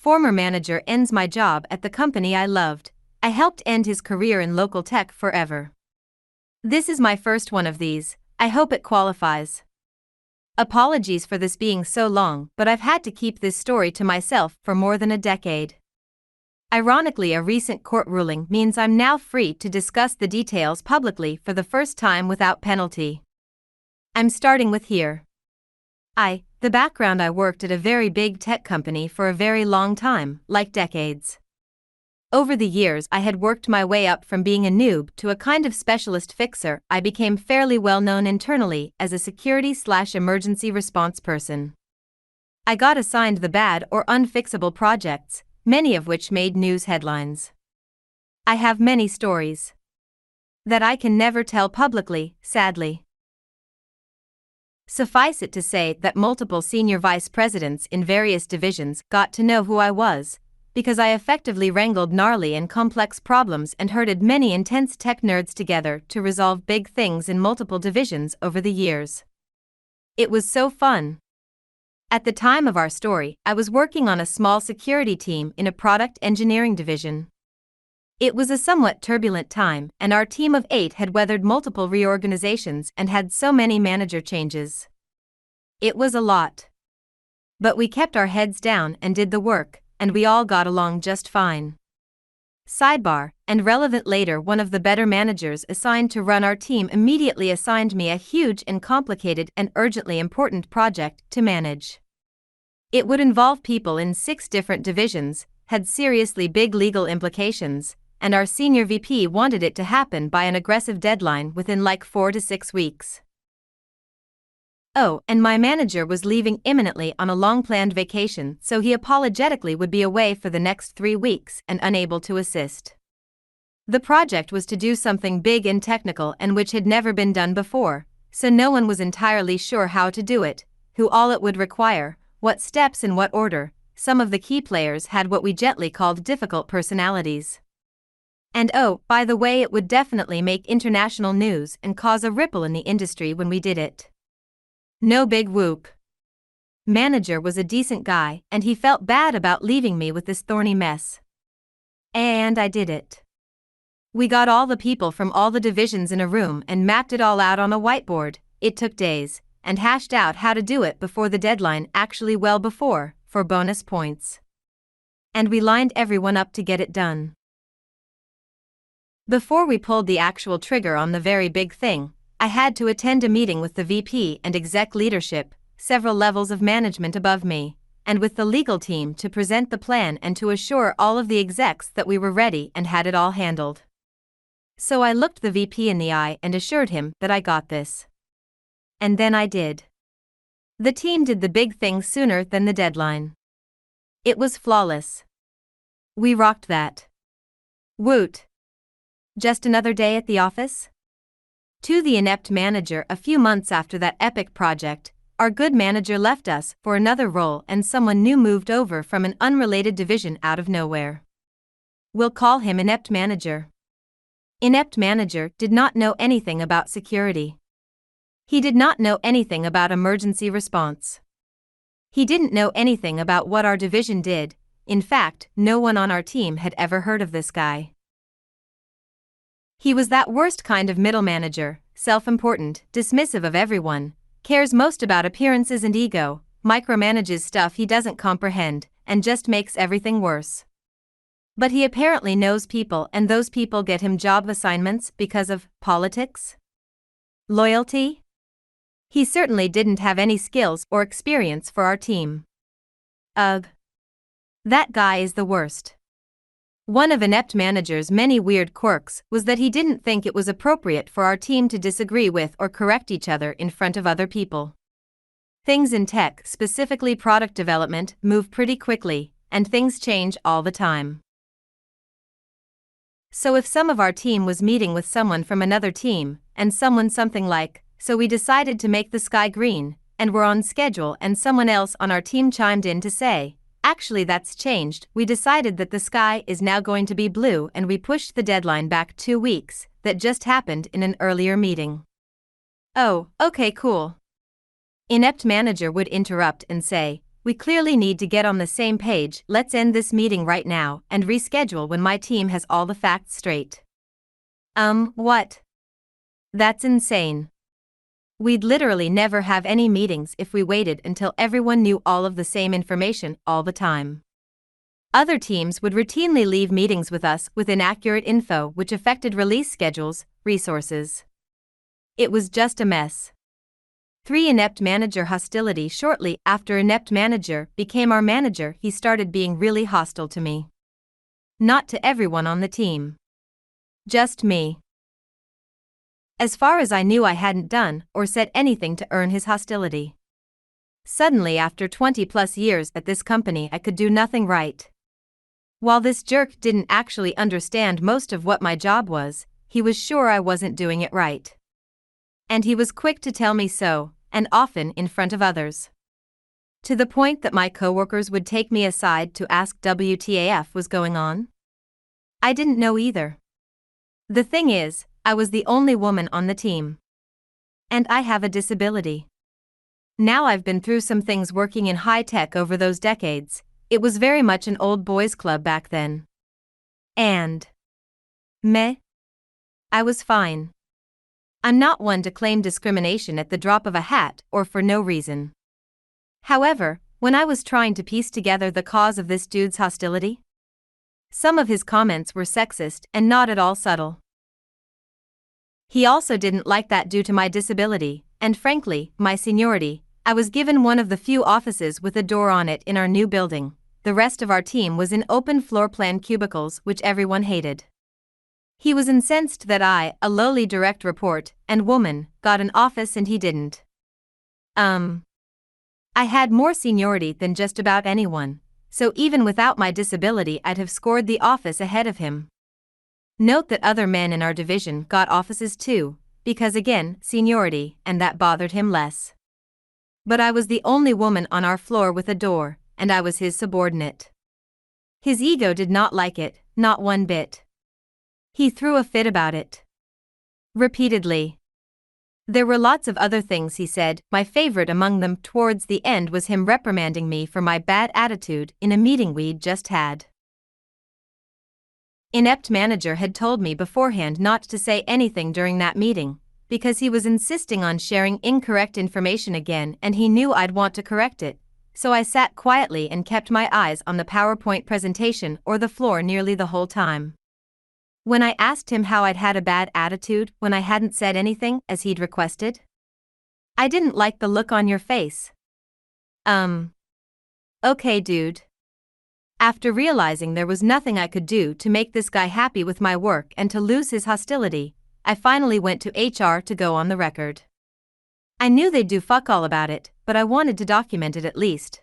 former manager ends my job at the company I loved. I helped end his career in local tech forever. This is my first one of these. I hope it qualifies. Apologies for this being so long, but I've had to keep this story to myself for more than a decade. Ironically, a recent court ruling means I'm now free to discuss the details publicly for the first time without penalty. I'm starting with here. The background: I worked at a very big tech company for a very long time, like decades. Over the years, I had worked my way up from being a noob to a kind of specialist fixer. I became fairly well known internally as a security/emergency response person. I got assigned the bad or unfixable projects, many of which made news headlines. I have many stories that I can never tell publicly, sadly. Suffice it to say that multiple senior vice presidents in various divisions got to know who I was, because I effectively wrangled gnarly and complex problems and herded many intense tech nerds together to resolve big things in multiple divisions over the years. It was so fun. At the time of our story, I was working on a small security team in a product engineering division. It was a somewhat turbulent time, and our team of 8 had weathered multiple reorganizations and had so many manager changes. It was a lot. But we kept our heads down and did the work, and we all got along just fine. Sidebar, and relevant later, one of the better managers assigned to run our team immediately assigned me a huge and complicated and urgently important project to manage. It would involve people in 6 different divisions, had seriously big legal implications, and our senior VP wanted it to happen by an aggressive deadline within like 4 to 6 weeks. Oh, and my manager was leaving imminently on a long-planned vacation, so he apologetically would be away for the next 3 weeks and unable to assist. The project was to do something big and technical and which had never been done before, so no one was entirely sure how to do it, who all it would require, what steps in what order. Some of the key players had what we gently called difficult personalities. And oh, by the way, it would definitely make international news and cause a ripple in the industry when we did it. No big whoop. Manager was a decent guy, and he felt bad about leaving me with this thorny mess. And I did it. We got all the people from all the divisions in a room and mapped it all out on a whiteboard. It took days, and hashed out how to do it before the deadline, actually well before, for bonus points. And we lined everyone up to get it done. Before we pulled the actual trigger on the very big thing, I had to attend a meeting with the VP and exec leadership, several levels of management above me, and with the legal team to present the plan and to assure all of the execs that we were ready and had it all handled. So I looked the VP in the eye and assured him that I got this. And then I did. The team did the big thing sooner than the deadline. It was flawless. We rocked that. Woot. Just another day at the office? To the Inept manager, a few months after that epic project, our good manager left us for another role and someone new moved over from an unrelated division out of nowhere. We'll call him Inept manager. Inept manager did not know anything about security. He did not know anything about emergency response. He didn't know anything about what our division did. In fact, no one on our team had ever heard of this guy. He was that worst kind of middle manager, self-important, dismissive of everyone, cares most about appearances and ego, micromanages stuff he doesn't comprehend, and just makes everything worse. But he apparently knows people, and those people get him job assignments because of politics? Loyalty? He certainly didn't have any skills or experience for our team. Ugh. That guy is the worst. One of Inept manager's many weird quirks was that he didn't think it was appropriate for our team to disagree with or correct each other in front of other people. Things in tech, specifically product development, move pretty quickly, and things change all the time. So if some of our team was meeting with someone from another team, and someone something like, so we decided to make the sky green, and were on schedule, and someone else on our team chimed in to say, actually that's changed, we decided that the sky is now going to be blue, and we pushed the deadline back 2 weeks, that just happened in an earlier meeting. Oh, okay, cool. Inept manager would interrupt and say, we clearly need to get on the same page. Let's end this meeting right now and reschedule when my team has all the facts straight. What? That's insane. We'd literally never have any meetings if we waited until everyone knew all of the same information all the time. Other teams would routinely leave meetings with us with inaccurate info which affected release schedules, resources. It was just a mess. 3. Inept manager hostility. Shortly after Inept manager became our manager, he started being really hostile to me. Not to everyone on the team. Just me. As far as I knew, I hadn't done or said anything to earn his hostility. Suddenly, after 20+ years at this company, I could do nothing right. While this jerk didn't actually understand most of what my job was, he was sure I wasn't doing it right. And he was quick to tell me so, and often in front of others. To the point that my coworkers would take me aside to ask WTAF was going on. I didn't know either. The thing is, I was the only woman on the team. And I have a disability. Now I've been through some things working in high tech over those decades. It was very much an old boys club back then. And I was fine. I'm not one to claim discrimination at the drop of a hat or for no reason. However, when I was trying to piece together the cause of this dude's hostility, some of his comments were sexist and not at all subtle. He also didn't like that due to my disability, and frankly, my seniority. I was given one of the few offices with a door on it in our new building. The rest of our team was in open floor plan cubicles which everyone hated. He was incensed that I, a lowly direct report and woman, got an office and he didn't. I had more seniority than just about anyone, so even without my disability I'd have scored the office ahead of him. Note that other men in our division got offices too, because again, seniority, and that bothered him less. But I was the only woman on our floor with a door, and I was his subordinate. His ego did not like it, not one bit. He threw a fit about it. Repeatedly. There were lots of other things he said. My favorite among them towards the end was him reprimanding me for my bad attitude in a meeting we'd just had. Inept manager had told me beforehand not to say anything during that meeting, because he was insisting on sharing incorrect information again and he knew I'd want to correct it, so I sat quietly and kept my eyes on the PowerPoint presentation or the floor nearly the whole time. When I asked him how I'd had a bad attitude when I hadn't said anything as he'd requested, I didn't like the look on your face. Okay, dude. After realizing there was nothing I could do to make this guy happy with my work and to lose his hostility, I finally went to HR to go on the record. I knew they'd do fuck all about it, but I wanted to document it at least.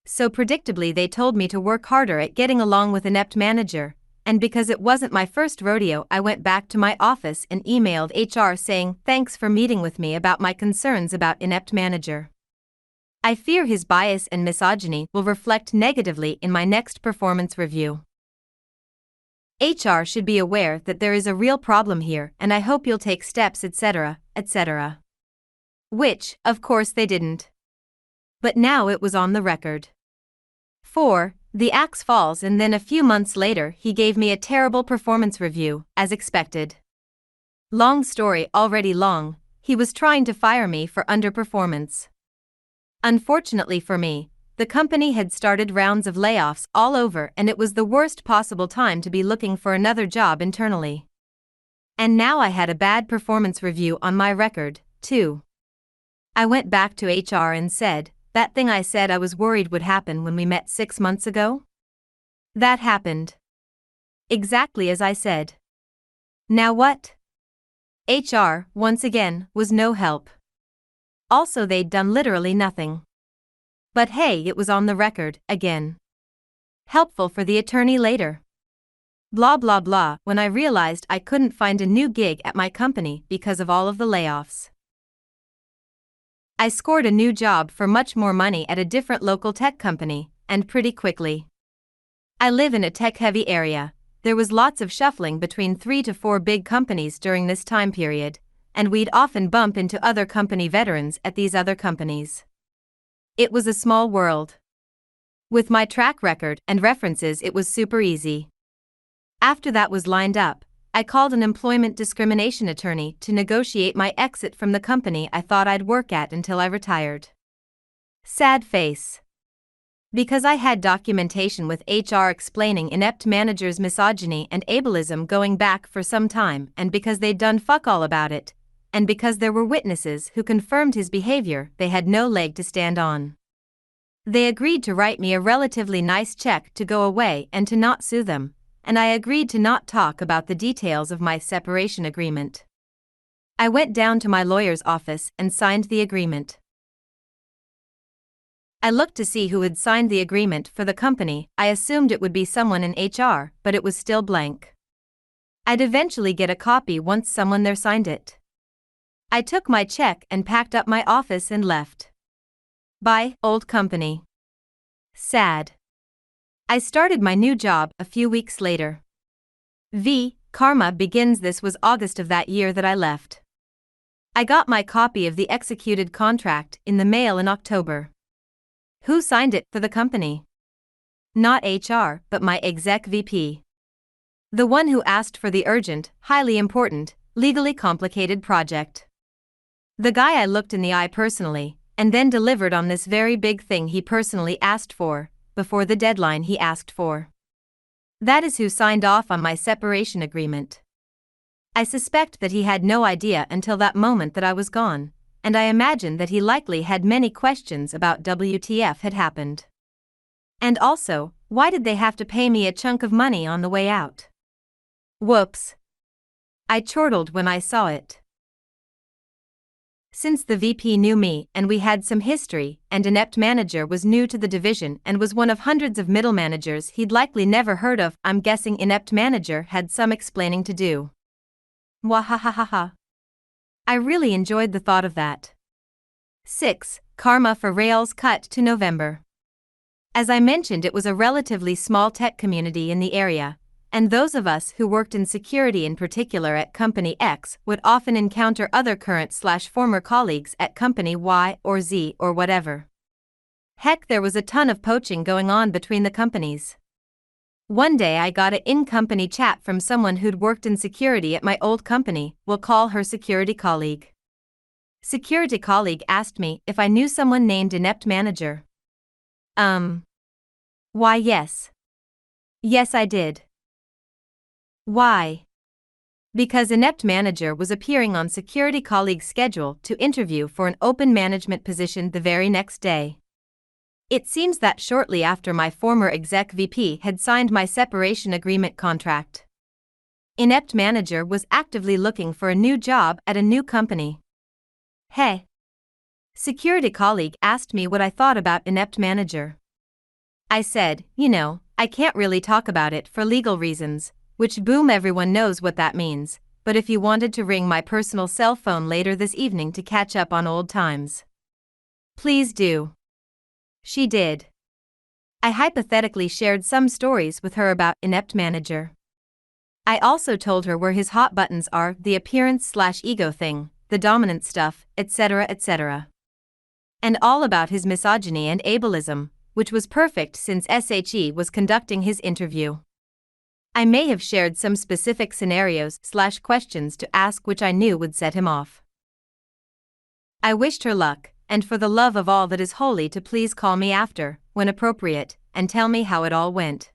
So predictably they told me to work harder at getting along with Inept manager, and because it wasn't my first rodeo I went back to my office and emailed HR saying thanks for meeting with me about my concerns about Inept manager. I fear his bias and misogyny will reflect negatively in my next performance review. HR should be aware that there is a real problem here and I hope you'll take steps etc., etc. Which, of course they didn't. But now it was on the record. 4. The axe falls and then a few months later he gave me a terrible performance review, as expected. Long story already long, he was trying to fire me for underperformance. Unfortunately for me, the company had started rounds of layoffs all over and it was the worst possible time to be looking for another job internally. And now I had a bad performance review on my record, too. I went back to HR and said, that thing I said I was worried would happen when we met 6 months ago? That happened. Exactly as I said. Now what? HR, once again, was no help. Also they'd done literally nothing. But hey, it was on the record, again. Helpful for the attorney later. Blah blah blah. When I realized I couldn't find a new gig at my company because of all of the layoffs, I scored a new job for much more money at a different local tech company, and pretty quickly. I live in a tech-heavy area. There was lots of shuffling between 3 to 4 big companies during this time period, and we'd often bump into other company veterans at these other companies. It was a small world. With my track record and references, it was super easy. After that was lined up, I called an employment discrimination attorney to negotiate my exit from the company I thought I'd work at until I retired. Sad face. Because I had documentation with HR explaining inept managers' misogyny and ableism going back for some time, and because they'd done fuck all about it, and because there were witnesses who confirmed his behavior, they had no leg to stand on. They agreed to write me a relatively nice check to go away and to not sue them, and I agreed to not talk about the details of my separation agreement. I went down to my lawyer's office and signed the agreement. I looked to see who had signed the agreement for the company. I assumed it would be someone in HR, but it was still blank. I'd eventually get a copy once someone there signed it. I took my check and packed up my office and left. Bye, old company. Sad. I started my new job a few weeks later. Karma begins. This was August of that year that I left. I got my copy of the executed contract in the mail in October. Who signed it for the company? Not HR, but my exec VP. The one who asked for the urgent, highly important, legally complicated project. The guy I looked in the eye personally, and then delivered on this very big thing he personally asked for, before the deadline he asked for. That is who signed off on my separation agreement. I suspect that he had no idea until that moment that I was gone, and I imagine that he likely had many questions about WTF had happened. And also, why did they have to pay me a chunk of money on the way out? Whoops. I chortled when I saw it. Since the VP knew me and we had some history, and Inept manager was new to the division and was one of hundreds of middle managers he'd likely never heard of, I'm guessing Inept manager had some explaining to do. Wahahaha. I really enjoyed the thought of that. 6. Karma for Rails cut to November. As I mentioned, it was a relatively small tech community in the area, and those of us who worked in security in particular at Company X would often encounter other current/former colleagues at Company Y or Z or whatever. Heck, there was a ton of poaching going on between the companies. One day I got an in-company chat from someone who'd worked in security at my old company, we'll call her security colleague. Security colleague asked me if I knew someone named Inept manager. Why, yes. Yes, I did. Why? Because Inept manager was appearing on security colleague's schedule to interview for an open management position the very next day. It seems that shortly after my former exec VP had signed my separation agreement contract, Inept manager was actively looking for a new job at a new company. Hey. Security colleague asked me what I thought about Inept manager. I said, I can't really talk about it for legal reasons, which boom, everyone knows what that means, but if you wanted to ring my personal cell phone later this evening to catch up on old times, please do. She did. I hypothetically shared some stories with her about Inept manager. I also told her where his hot buttons are, the appearance/ego thing, the dominant stuff, etc., etc. And all about his misogyny and ableism, which was perfect since SHE was conducting his interview. I may have shared some specific scenarios/questions to ask which I knew would set him off. I wished her luck, and for the love of all that is holy to please call me after, when appropriate, and tell me how it all went.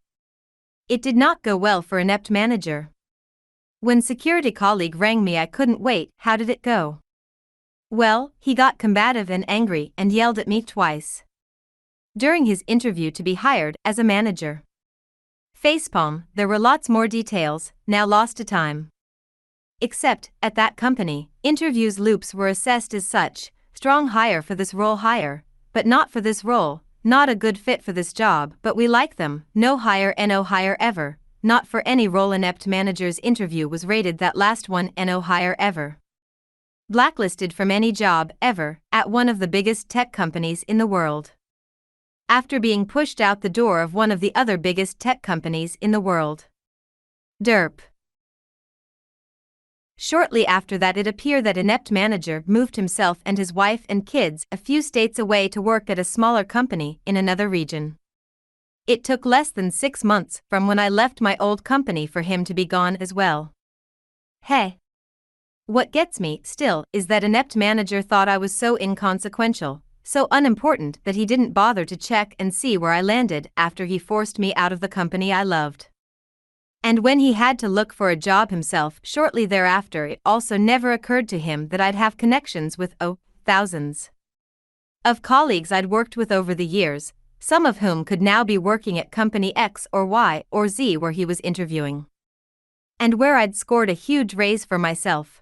It did not go well for Inept manager. When security colleague rang me, I couldn't wait. How did it go? Well, he got combative and angry and yelled at me twice. During his interview to be hired as a manager. Facepalm, there were lots more details, now lost to time. Except, at that company, interviews loops were assessed as such: strong hire for this role, hire, but not for this role, not a good fit for this job, but we like them, no hire, no hire ever, not for any role. Inept manager's interview was rated that last one, no hire ever. Blacklisted from any job, ever, at one of the biggest tech companies in the world. After being pushed out the door of one of the other biggest tech companies in the world. Derp. Shortly after that, it appeared that Inept manager moved himself and his wife and kids a few states away to work at a smaller company in another region. It took less than 6 months from when I left my old company for him to be gone as well. Hey. What gets me, still, is that Inept manager thought I was so inconsequential, so unimportant that he didn't bother to check and see where I landed after he forced me out of the company I loved. And when he had to look for a job himself shortly thereafter, it also never occurred to him that I'd have connections with, thousands of colleagues I'd worked with over the years, some of whom could now be working at company X or Y or Z where he was interviewing. And where I'd scored a huge raise for myself.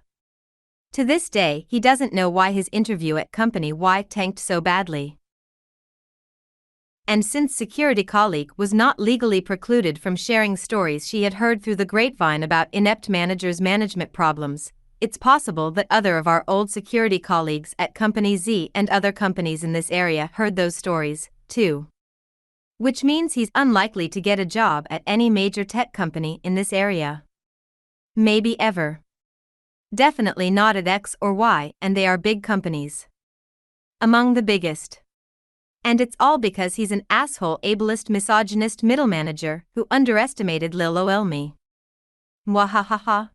To this day, he doesn't know why his interview at company Y tanked so badly. And since security colleague was not legally precluded from sharing stories she had heard through the grapevine about Inept manager's management problems, it's possible that other of our old security colleagues at Company Z and other companies in this area heard those stories, too. Which means he's unlikely to get a job at any major tech company in this area. Maybe ever. Definitely not at X or Y, and they are big companies. Among the biggest. And it's all because he's an asshole, ableist, misogynist middle manager who underestimated Lil ol me. Mwahahaha.